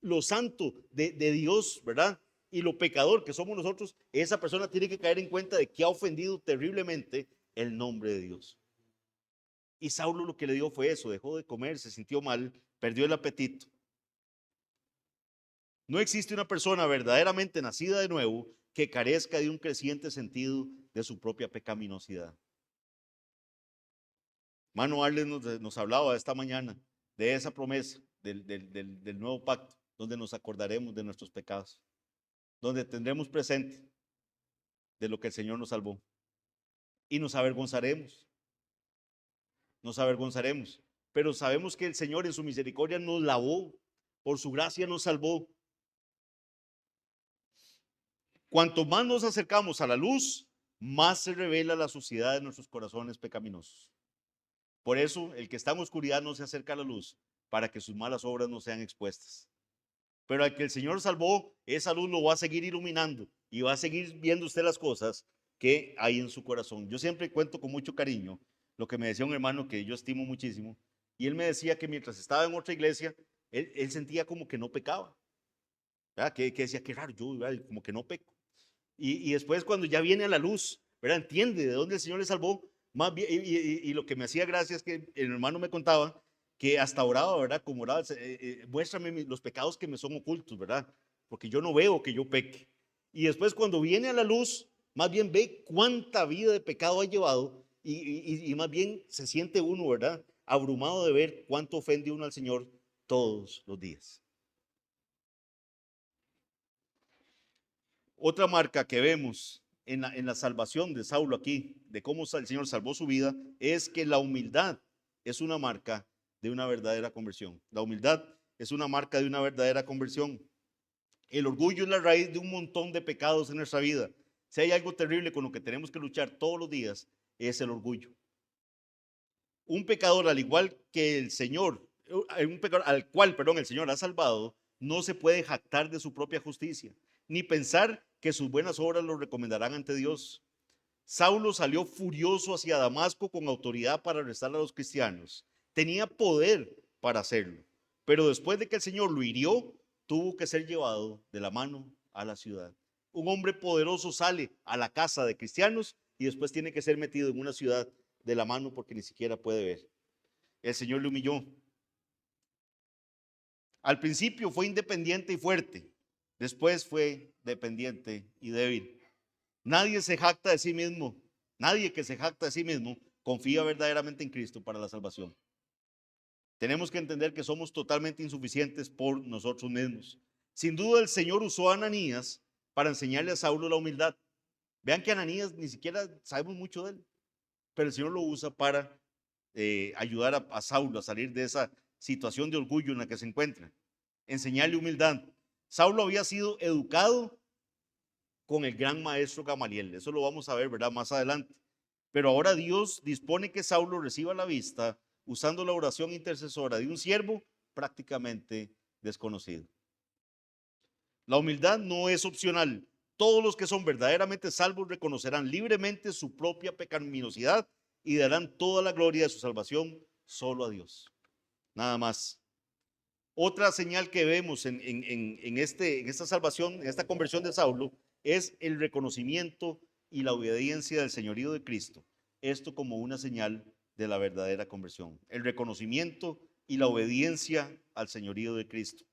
lo santo de Dios, ¿verdad? Y lo pecador que somos nosotros, esa persona tiene que caer en cuenta de que ha ofendido terriblemente el nombre de Dios. Y Saulo lo que le dio fue eso, dejó de comer, se sintió mal, perdió el apetito. No existe una persona verdaderamente nacida de nuevo que carezca de un creciente sentido de su propia pecaminosidad. Mano Arles nos hablaba esta mañana de esa promesa del nuevo pacto, donde nos acordaremos de nuestros pecados, donde tendremos presente de lo que el Señor nos salvó y nos avergonzaremos, pero sabemos que el Señor en su misericordia nos lavó, por su gracia nos salvó. Cuanto más nos acercamos a la luz, más se revela la suciedad de nuestros corazones pecaminosos. Por eso, el que está en oscuridad no se acerca a la luz, para que sus malas obras no sean expuestas. Pero al que el Señor salvó, esa luz lo va a seguir iluminando y va a seguir viendo usted las cosas que hay en su corazón. Yo siempre cuento con mucho cariño lo que me decía un hermano que yo estimo muchísimo, y él me decía que mientras estaba en otra iglesia, él sentía como que no pecaba, ¿verdad? Que decía, qué raro, yo como que no peco. Y después cuando ya viene a la luz, ¿verdad? Entiende de dónde el Señor le salvó, Más bien, y lo que me hacía gracia es que el hermano me contaba que hasta oraba, ¿verdad? Como oraba, muéstrame los pecados que me son ocultos, ¿verdad? Porque yo no veo que yo peque. Y después cuando viene a la luz, más bien ve cuánta vida de pecado ha llevado y más bien se siente uno, ¿verdad? Abrumado de ver cuánto ofende uno al Señor todos los días. Otra marca que vemos en la salvación de Saulo aquí, de cómo el Señor salvó su vida, es que la humildad es una marca de una verdadera conversión. La humildad es una marca de una verdadera conversión. El orgullo es la raíz de un montón de pecados en nuestra vida. Si hay algo terrible con lo que tenemos que luchar todos los días, es el orgullo. Un pecador, al igual que el Señor, un pecador al cual, perdón, el Señor ha salvado, no se puede jactar de su propia justicia, ni pensar que sus buenas obras lo recomendarán ante Dios. Saulo salió furioso hacia Damasco con autoridad para arrestar a los cristianos. Tenía poder para hacerlo, pero después de que el Señor lo hirió, tuvo que ser llevado de la mano a la ciudad. Un hombre poderoso sale a la casa de cristianos y después tiene que ser metido en una ciudad de la mano porque ni siquiera puede ver. El Señor le humilló. Al principio fue independiente y fuerte, después fue dependiente y débil. Nadie se jacta de sí mismo, nadie que se jacta de sí mismo confía verdaderamente en Cristo para la salvación. Tenemos que entender que somos totalmente insuficientes por nosotros mismos. Sin duda el Señor usó a Ananías para enseñarle a Saulo la humildad. Vean que Ananías ni siquiera sabemos mucho de él, pero el Señor lo usa para ayudar a Saulo a salir de esa situación de orgullo en la que se encuentra. Enseñarle humildad. Saulo había sido educado con el gran maestro Gamaliel. Eso lo vamos a ver, ¿verdad? Más adelante. Pero ahora Dios dispone que Saulo reciba la vista usando la oración intercesora de un siervo prácticamente desconocido. La humildad no es opcional. Todos los que son verdaderamente salvos reconocerán libremente su propia pecaminosidad y darán toda la gloria de su salvación solo a Dios. Nada más. Otra señal que vemos en esta salvación, en esta conversión de Saulo, es el reconocimiento y la obediencia del señorío de Cristo. Esto como una señal de la verdadera conversión. El reconocimiento y la obediencia al señorío de Cristo.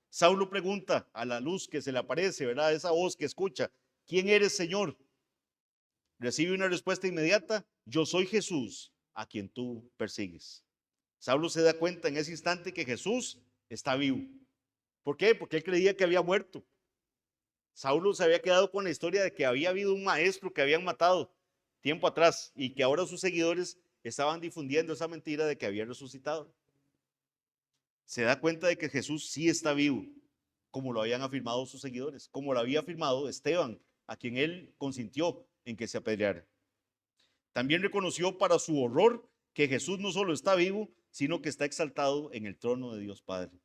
Saulo pregunta a la luz que se le aparece, ¿verdad? Esa voz que escucha, ¿quién eres, Señor? Recibe una respuesta inmediata, yo soy Jesús, a quien tú persigues. Saulo se da cuenta en ese instante que Jesús está vivo. ¿Por qué? Porque él creía que había muerto. Saulo se había quedado con la historia de que había habido un maestro que habían matado tiempo atrás y que ahora sus seguidores estaban difundiendo esa mentira de que había resucitado. Se da cuenta de que Jesús sí está vivo, como lo habían afirmado sus seguidores, como lo había afirmado Esteban, a quien él consintió en que se apedreara. También reconoció para su horror que Jesús no solo está vivo, sino que está exaltado en el trono de Dios Padre.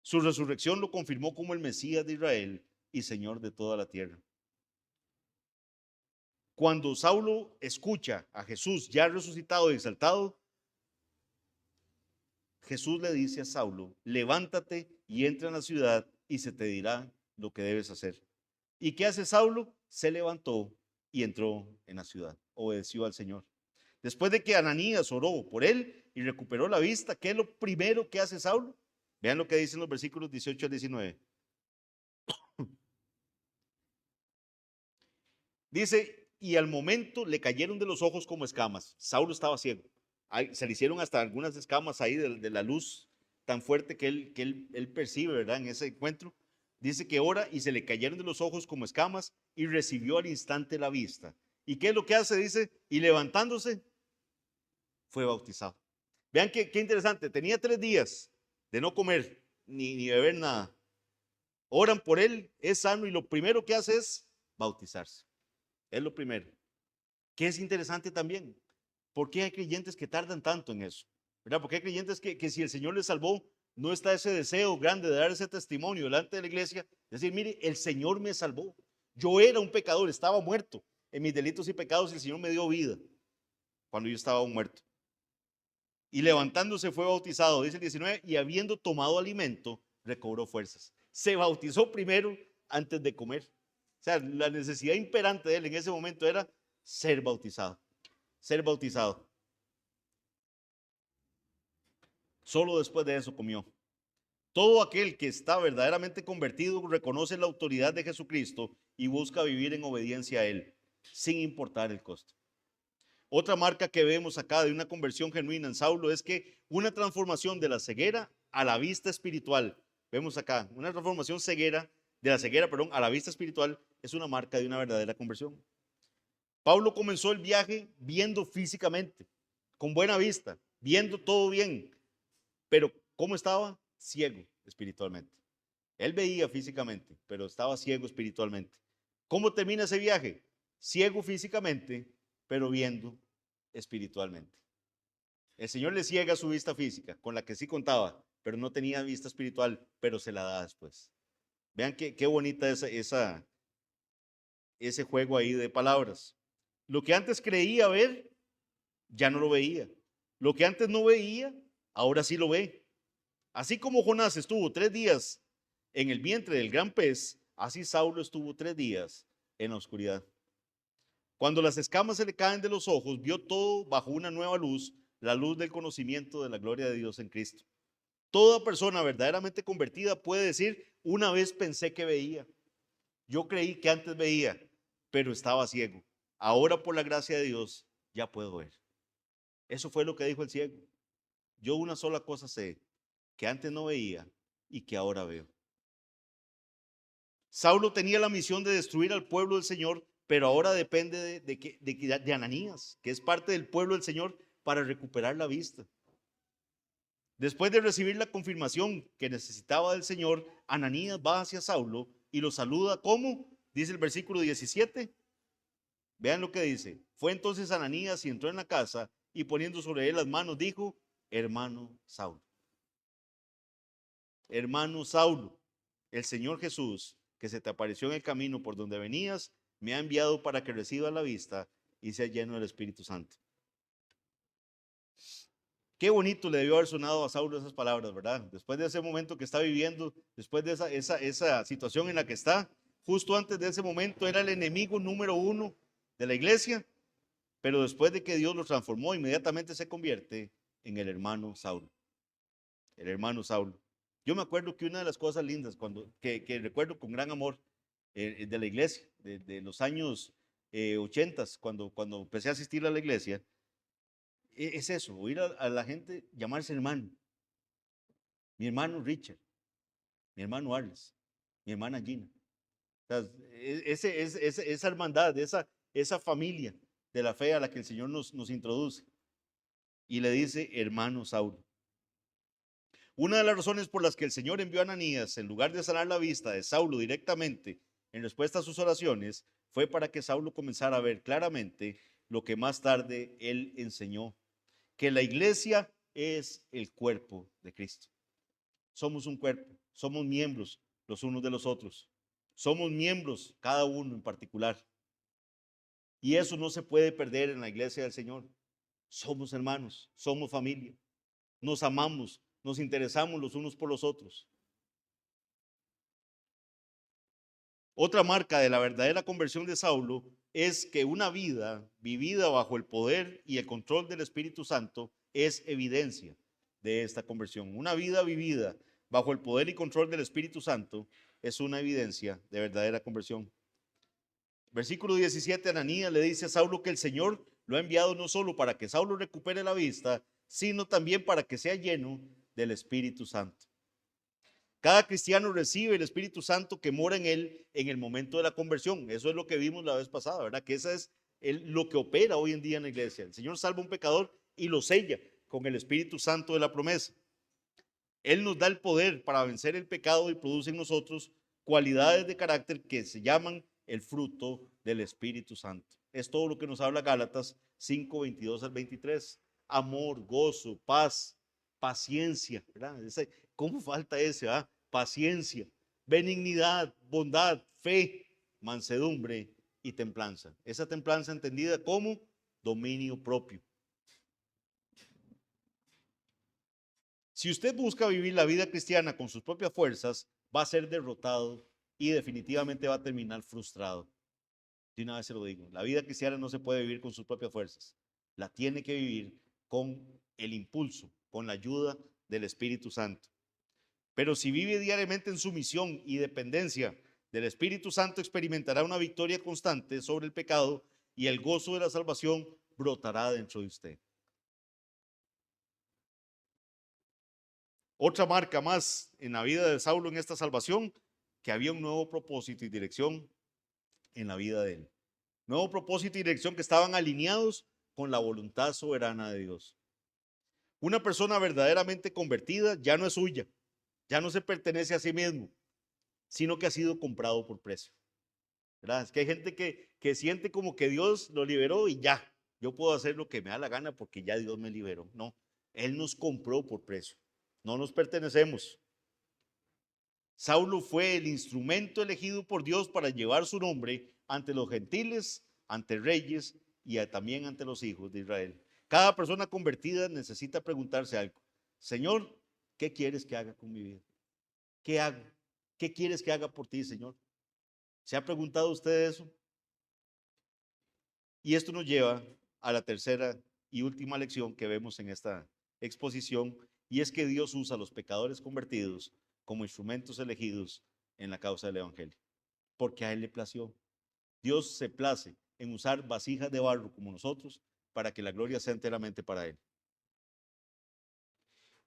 Su resurrección lo confirmó como el Mesías de Israel y Señor de toda la tierra. Cuando Saulo escucha a Jesús ya resucitado y exaltado, Jesús le dice a Saulo, levántate y entra en la ciudad y se te dirá lo que debes hacer. ¿Y qué hace Saulo? Se levantó y entró en la ciudad, obedeció al Señor. Después de que Ananías oró por él y recuperó la vista, ¿qué es lo primero que hace Saulo? Vean lo que dicen los versículos 18 al 19. Dice, y al momento le cayeron de los ojos como escamas. Saulo estaba ciego. Se le hicieron hasta algunas escamas ahí de la luz tan fuerte que él percibe, ¿verdad? En ese encuentro. Dice que ora y se le cayeron de los ojos como escamas y recibió al instante la vista. ¿Y qué es lo que hace? Dice, y levantándose, fue bautizado. Vean qué interesante. Tenía 3 días de no comer ni beber nada. Oran por él, es sano y lo primero que hace es bautizarse. Es lo primero. Que es interesante también. ¿Por qué hay creyentes que tardan tanto en eso? ¿Verdad? Porque hay creyentes que si el Señor les salvó, no está ese deseo grande de dar ese testimonio delante de la iglesia. Decir, mire, el Señor me salvó. Yo era un pecador, estaba muerto en mis delitos y pecados y el Señor me dio vida cuando yo estaba muerto. Y levantándose fue bautizado, dice el 19, y habiendo tomado alimento, recobró fuerzas. Se bautizó primero antes de comer. O sea, la necesidad imperante de él en ese momento era ser bautizado. ser bautizado. Solo después de eso comió. Todo aquel que está verdaderamente convertido reconoce la autoridad de Jesucristo y busca vivir en obediencia a Él, sin importar el costo. Otra marca que vemos acá de una conversión genuina en Saulo es que una transformación de la ceguera a la vista espiritual, vemos acá, una transformación de la ceguera, a la vista espiritual es una marca de una verdadera conversión. Pablo comenzó el viaje viendo físicamente, con buena vista, viendo todo bien, pero ¿cómo estaba? Ciego espiritualmente. Él veía físicamente, pero estaba ciego espiritualmente. ¿Cómo termina ese viaje? Ciego físicamente, pero viendo espiritualmente. El Señor le ciega su vista física, con la que sí contaba, pero no tenía vista espiritual, pero se la da después. Vean qué bonita ese juego ahí de palabras. Lo que antes creía ver, ya no lo veía. Lo que antes no veía, ahora sí lo ve. Así como Jonás estuvo 3 días en el vientre del gran pez, así Saulo estuvo 3 días en la oscuridad. Cuando las escamas se le caen de los ojos, vio todo bajo una nueva luz, la luz del conocimiento de la gloria de Dios en Cristo. Toda persona verdaderamente convertida puede decir, una vez pensé que veía. Yo creí que antes veía, pero estaba ciego. Ahora por la gracia de Dios ya puedo ver. Eso fue lo que dijo el ciego. Yo una sola cosa sé, que antes no veía y que ahora veo. Saulo tenía la misión de destruir al pueblo del Señor, pero ahora depende de Ananías, que es parte del pueblo del Señor, para recuperar la vista. Después de recibir la confirmación que necesitaba del Señor, Ananías va hacia Saulo y lo saluda como, dice el versículo 17. Vean lo que dice. Fue entonces Ananías y entró en la casa y poniendo sobre él las manos dijo, hermano Saulo. Hermano Saulo, el Señor Jesús, que se te apareció en el camino por donde venías, me ha enviado para que recibas la vista y sea lleno del Espíritu Santo. Qué bonito le debió haber sonado a Saulo esas palabras, ¿verdad? Después de ese momento que está viviendo, después de esa situación en la que está, justo antes de ese momento era el enemigo número 1 de la iglesia, pero después de que Dios lo transformó, inmediatamente se convierte en el hermano Saulo. El hermano Saulo. Yo me acuerdo que una de las cosas lindas que recuerdo con gran amor de la iglesia, de los años 80, cuando empecé a asistir a la iglesia, es eso, oír a la gente llamarse hermano. Mi hermano Richard, mi hermano Arles, mi hermana Gina. O sea, esa hermandad, esa familia de la fe a la que el Señor nos introduce. Y le dice hermano Saulo. Una de las razones por las que el Señor envió a Ananías, en lugar de sanar la vista de Saulo directamente en respuesta a sus oraciones, fue para que Saulo comenzara a ver claramente lo que más tarde él enseñó, que la iglesia es el cuerpo de Cristo. Somos un cuerpo, somos miembros los unos de los otros. Somos miembros, cada uno en particular. Y eso no se puede perder en la iglesia del Señor. Somos hermanos, somos familia. Nos amamos, nos interesamos los unos por los otros. Otra marca de la verdadera conversión de Saulo es que una vida vivida bajo el poder y el control del Espíritu Santo es evidencia de esta conversión. Una vida vivida bajo el poder y control del Espíritu Santo es una evidencia de verdadera conversión. Versículo 17, Ananías le dice a Saulo que el Señor lo ha enviado no solo para que Saulo recupere la vista, sino también para que sea lleno del Espíritu Santo. Cada cristiano recibe el Espíritu Santo que mora en él en el momento de la conversión. Eso es lo que vimos la vez pasada, ¿verdad? Que eso es lo que opera hoy en día en la iglesia. El Señor salva a un pecador y lo sella con el Espíritu Santo de la promesa. Él nos da el poder para vencer el pecado y produce en nosotros cualidades de carácter que se llaman el fruto del Espíritu Santo. Es todo lo que nos habla Gálatas 5, 22 al 23. Amor, gozo, paz, paciencia, ¿verdad? ¿Cómo falta ese? Paciencia, benignidad, bondad, fe, mansedumbre y templanza. Esa templanza entendida como dominio propio. Si usted busca vivir la vida cristiana con sus propias fuerzas, va a ser derrotado y definitivamente va a terminar frustrado. De una vez se lo digo, la vida cristiana no se puede vivir con sus propias fuerzas. la tiene que vivir con el impulso, con la ayuda del Espíritu Santo. Pero si vive diariamente en sumisión y dependencia del Espíritu Santo, experimentará una victoria constante sobre el pecado y el gozo de la salvación brotará dentro de usted. Otra marca más en la vida de Saulo en esta salvación, que había un nuevo propósito y dirección en la vida de él. Nuevo propósito y dirección que estaban alineados con la voluntad soberana de Dios. Una persona verdaderamente convertida ya no es suya, ya no se pertenece a sí mismo, sino que ha sido comprado por precio. ¿Verdad? Es que hay gente que siente como que Dios lo liberó y ya, yo puedo hacer lo que me da la gana porque ya Dios me liberó. No, Él nos compró por precio, no nos pertenecemos. Saulo fue el instrumento elegido por Dios para llevar su nombre ante los gentiles, ante reyes y también ante los hijos de Israel. Cada persona convertida necesita preguntarse algo. Señor, ¿qué quieres que haga con mi vida? ¿Qué hago? ¿Qué quieres que haga por ti, Señor? ¿Se ha preguntado usted eso? Y esto nos lleva a la tercera y última lección que vemos en esta exposición, y es que Dios usa a los pecadores convertidos como instrumentos elegidos en la causa del Evangelio, porque a Él le plació. Dios se place en usar vasijas de barro como nosotros para que la gloria sea enteramente para Él.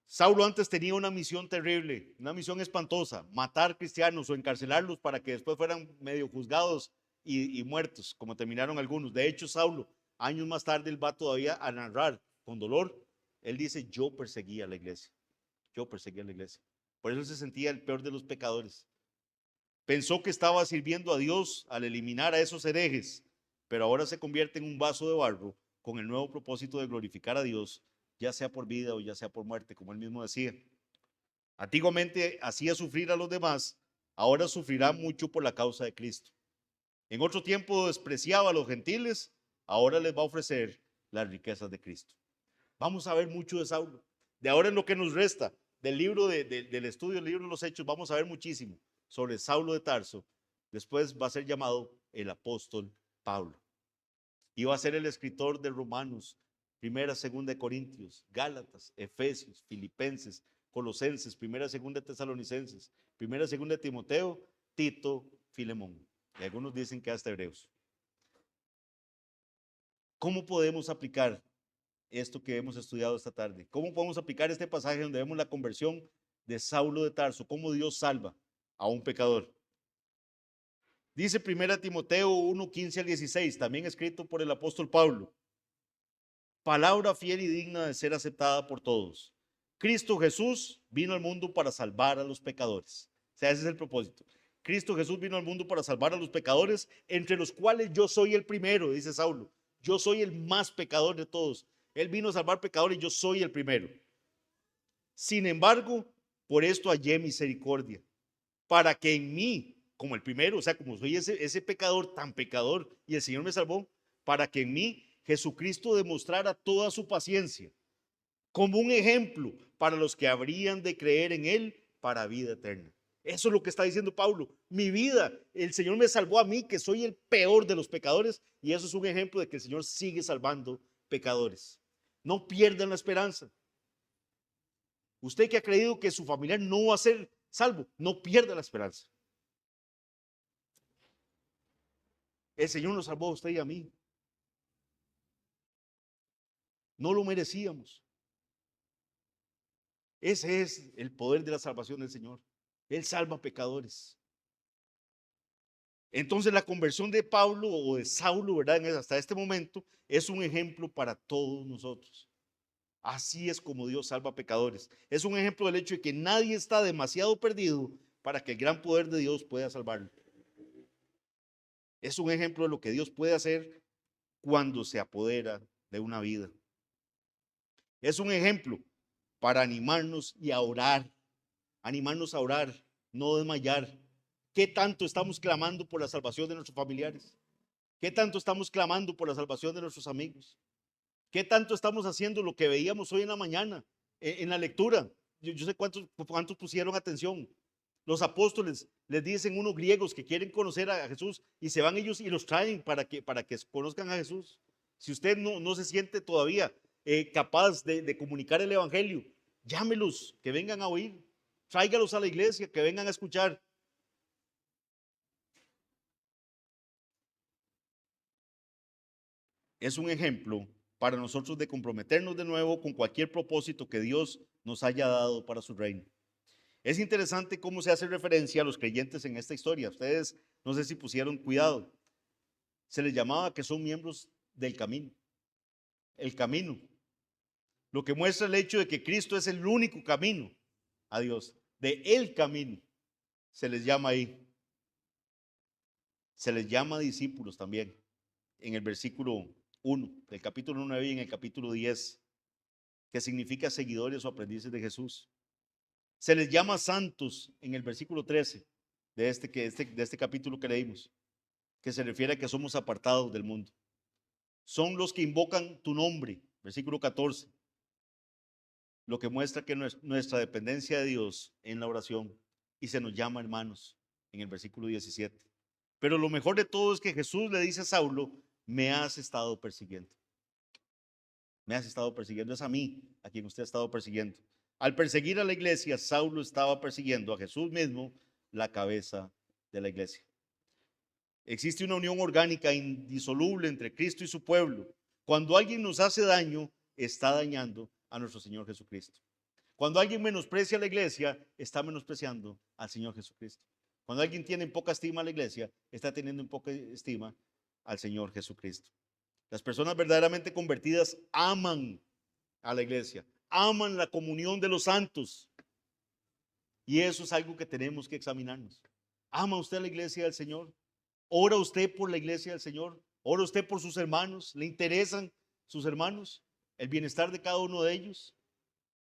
Saulo antes tenía una misión terrible, una misión espantosa, matar cristianos o encarcelarlos para que después fueran medio juzgados y muertos, como terminaron algunos. De hecho, Saulo, años más tarde, él va todavía a narrar con dolor. Él dice, yo perseguía a la iglesia, yo perseguía a la iglesia. Por eso se sentía el peor de los pecadores. Pensó que estaba sirviendo a Dios al eliminar a esos herejes, pero ahora se convierte en un vaso de barro con el nuevo propósito de glorificar a Dios, ya sea por vida o ya sea por muerte, como él mismo decía. Antiguamente hacía sufrir a los demás, ahora sufrirá mucho por la causa de Cristo. En otro tiempo despreciaba a los gentiles, ahora les va a ofrecer las riquezas de Cristo. Vamos a ver mucho de Saulo. De ahora en lo que nos resta del libro del estudio del libro de los Hechos, vamos a ver muchísimo sobre Saulo de Tarso. Después va a ser llamado el apóstol Pablo. Y va a ser el escritor de Romanos, Primera, Segunda de Corintios, Gálatas, Efesios, Filipenses, Colosenses, Primera, Segunda de Tesalonicenses, Primera, Segunda de Timoteo, Tito, Filemón. Y algunos dicen que hasta Hebreos. ¿Cómo podemos aplicar esto que hemos estudiado esta tarde? ¿Cómo podemos aplicar este pasaje donde vemos la conversión de Saulo de Tarso? ¿Cómo Dios salva a un pecador? Dice 1 Timoteo 1, 15 al 16, también escrito por el apóstol Pablo. Palabra fiel y digna de ser aceptada por todos. Cristo Jesús vino al mundo para salvar a los pecadores. O sea, ese es el propósito. Cristo Jesús vino al mundo para salvar a los pecadores, entre los cuales yo soy el primero, dice Saulo. Yo soy el más pecador de todos. Él vino a salvar pecadores y yo soy el primero. Sin embargo, por esto hallé misericordia, para que en mí, como el primero, o sea, como soy ese pecador tan pecador y el Señor me salvó, para que en mí Jesucristo demostrara toda su paciencia, como un ejemplo para los que habrían de creer en Él para vida eterna. Eso es lo que está diciendo Pablo. Mi vida, el Señor me salvó a mí, que soy el peor de los pecadores, y eso es un ejemplo de que el Señor sigue salvando pecadores. No pierdan la esperanza. Usted que ha creído que su familiar no va a ser salvo, no pierda la esperanza. El Señor nos salvó a usted y a mí. No lo merecíamos. Ese es el poder de la salvación del Señor. Él salva pecadores. Entonces la conversión de Pablo o de Saulo, ¿verdad? Hasta este momento es un ejemplo para todos nosotros. Así es como Dios salva pecadores. Es un ejemplo del hecho de que nadie está demasiado perdido para que el gran poder de Dios pueda salvarlo. Es un ejemplo de lo que Dios puede hacer cuando se apodera de una vida. Es un ejemplo para animarnos y a orar. Animarnos a orar, no desmayar. ¿Qué tanto estamos clamando por la salvación de nuestros familiares? ¿Qué tanto estamos clamando por la salvación de nuestros amigos? ¿Qué tanto estamos haciendo lo que veíamos hoy en la mañana en la lectura? Yo sé cuántos pusieron atención. Los apóstoles les dicen unos griegos que quieren conocer a Jesús y se van ellos y los traen para que conozcan a Jesús. Si usted no se siente todavía capaz de comunicar el evangelio, llámelos, que vengan a oír, tráigalos a la iglesia, que vengan a escuchar. Es un ejemplo para nosotros de comprometernos de nuevo con cualquier propósito que Dios nos haya dado para su reino. Es interesante cómo se hace referencia a los creyentes en esta historia. Ustedes no sé si pusieron cuidado. Se les llamaba que son miembros del camino. El camino. Lo que muestra el hecho de que Cristo es el único camino a Dios. De el camino. Se les llama ahí. Se les llama discípulos también. En el versículo 1 del capítulo 9 y en el capítulo 10. Que significa seguidores o aprendices de Jesús. Se les llama santos en el versículo 13 de este capítulo que leímos, que se refiere a que somos apartados del mundo. Son los que invocan tu nombre, versículo 14, lo que muestra que nuestra dependencia de Dios en la oración, y se nos llama hermanos en el versículo 17. Pero lo mejor de todo es que Jesús le dice a Saulo, me has estado persiguiendo. Me has estado persiguiendo, es a mí a quien usted ha estado persiguiendo. Al perseguir a la iglesia, Saulo estaba persiguiendo a Jesús mismo, la cabeza de la iglesia. Existe una unión orgánica indisoluble entre Cristo y su pueblo. Cuando alguien nos hace daño, está dañando a nuestro Señor Jesucristo. Cuando alguien menosprecia a la iglesia, está menospreciando al Señor Jesucristo. Cuando alguien tiene en poca estima a la iglesia, está teniendo en poca estima al Señor Jesucristo. Las personas verdaderamente convertidas aman a la iglesia, aman la comunión de los santos. Y eso es algo que tenemos que examinarnos. ¿Ama usted la iglesia del Señor? ¿Ora usted por la iglesia del Señor? ¿Ora usted por sus hermanos? ¿Le interesan sus hermanos? ¿El bienestar de cada uno de ellos?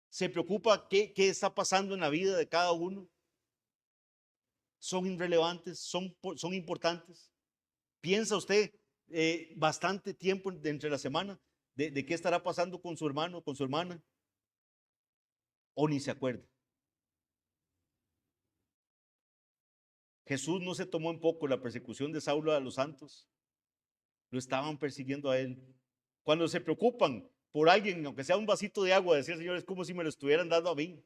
¿Se preocupa qué está pasando en la vida de cada uno? ¿Son irrelevantes? ¿Son importantes? ¿Piensa usted bastante tiempo entre la semana de qué estará pasando con su hermano, con su hermana? ¿O ni se acuerda? Jesús no se tomó en poco la persecución de Saulo a los santos. Lo estaban persiguiendo a él. Cuando se preocupan por alguien, aunque sea un vasito de agua, decía el Señor, es como si me lo estuvieran dando a mí.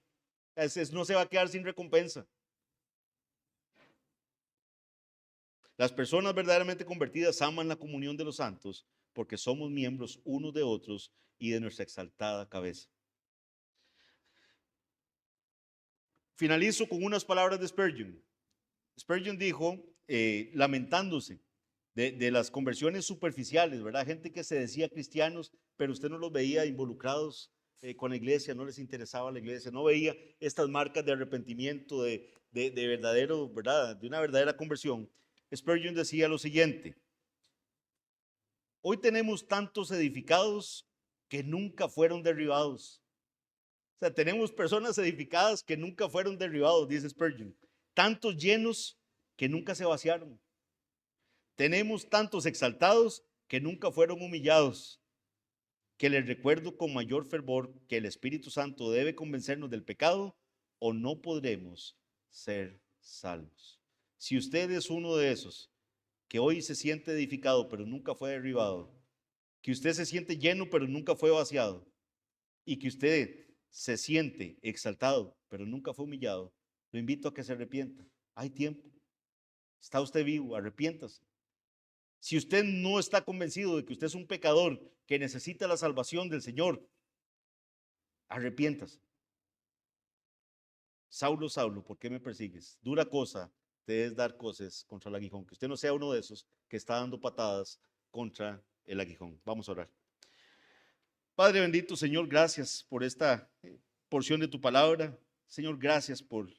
No se va a quedar sin recompensa. Las personas verdaderamente convertidas aman la comunión de los santos porque somos miembros unos de otros y de nuestra exaltada cabeza. Finalizo con unas palabras de Spurgeon. Spurgeon dijo, lamentándose de las conversiones superficiales, ¿verdad? Gente que se decía cristianos, pero usted no los veía involucrados con la iglesia, no les interesaba la iglesia, no veía estas marcas de arrepentimiento, de verdadero, ¿verdad? De una verdadera conversión. Spurgeon decía lo siguiente: hoy tenemos tantos edificados que nunca fueron derribados. O sea, tenemos personas edificadas que nunca fueron derribados, dice Spurgeon. Tantos llenos que nunca se vaciaron. Tenemos tantos exaltados que nunca fueron humillados. Que les recuerdo con mayor fervor que el Espíritu Santo debe convencernos del pecado o no podremos ser salvos. Si usted es uno de esos que hoy se siente edificado pero nunca fue derribado, que usted se siente lleno pero nunca fue vaciado, y que usted se siente exaltado pero nunca fue humillado, lo invito a que se arrepienta. Hay tiempo. Está usted vivo, arrepiéntase. Si usted no está convencido de que usted es un pecador que necesita la salvación del Señor, arrepiéntase. Saulo, Saulo, ¿por qué me persigues? Dura cosa te es dar cosas contra el aguijón. Que usted no sea uno de esos que está dando patadas contra el aguijón. Vamos a orar. Padre bendito, Señor, gracias por esta porción de tu palabra. Señor, gracias por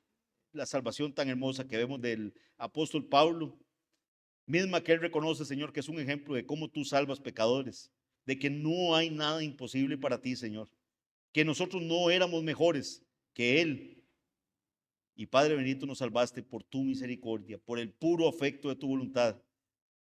la salvación tan hermosa que vemos del apóstol Pablo, misma que él reconoce, Señor, que es un ejemplo de cómo tú salvas pecadores, de que no hay nada imposible para ti, Señor, que nosotros no éramos mejores que él. Y Padre bendito, nos salvaste por tu misericordia, por el puro afecto de tu voluntad.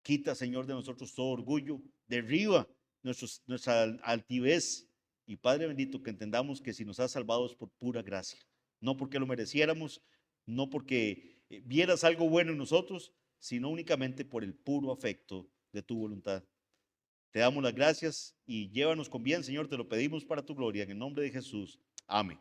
Quita, Señor, de nosotros todo orgullo, derriba nuestra altivez. Y Padre bendito, que entendamos que si nos has salvado es por pura gracia, no porque lo mereciéramos, no porque vieras algo bueno en nosotros, sino únicamente por el puro afecto de tu voluntad. Te damos las gracias y llévanos con bien, Señor, te lo pedimos para tu gloria, en el nombre de Jesús. Amén.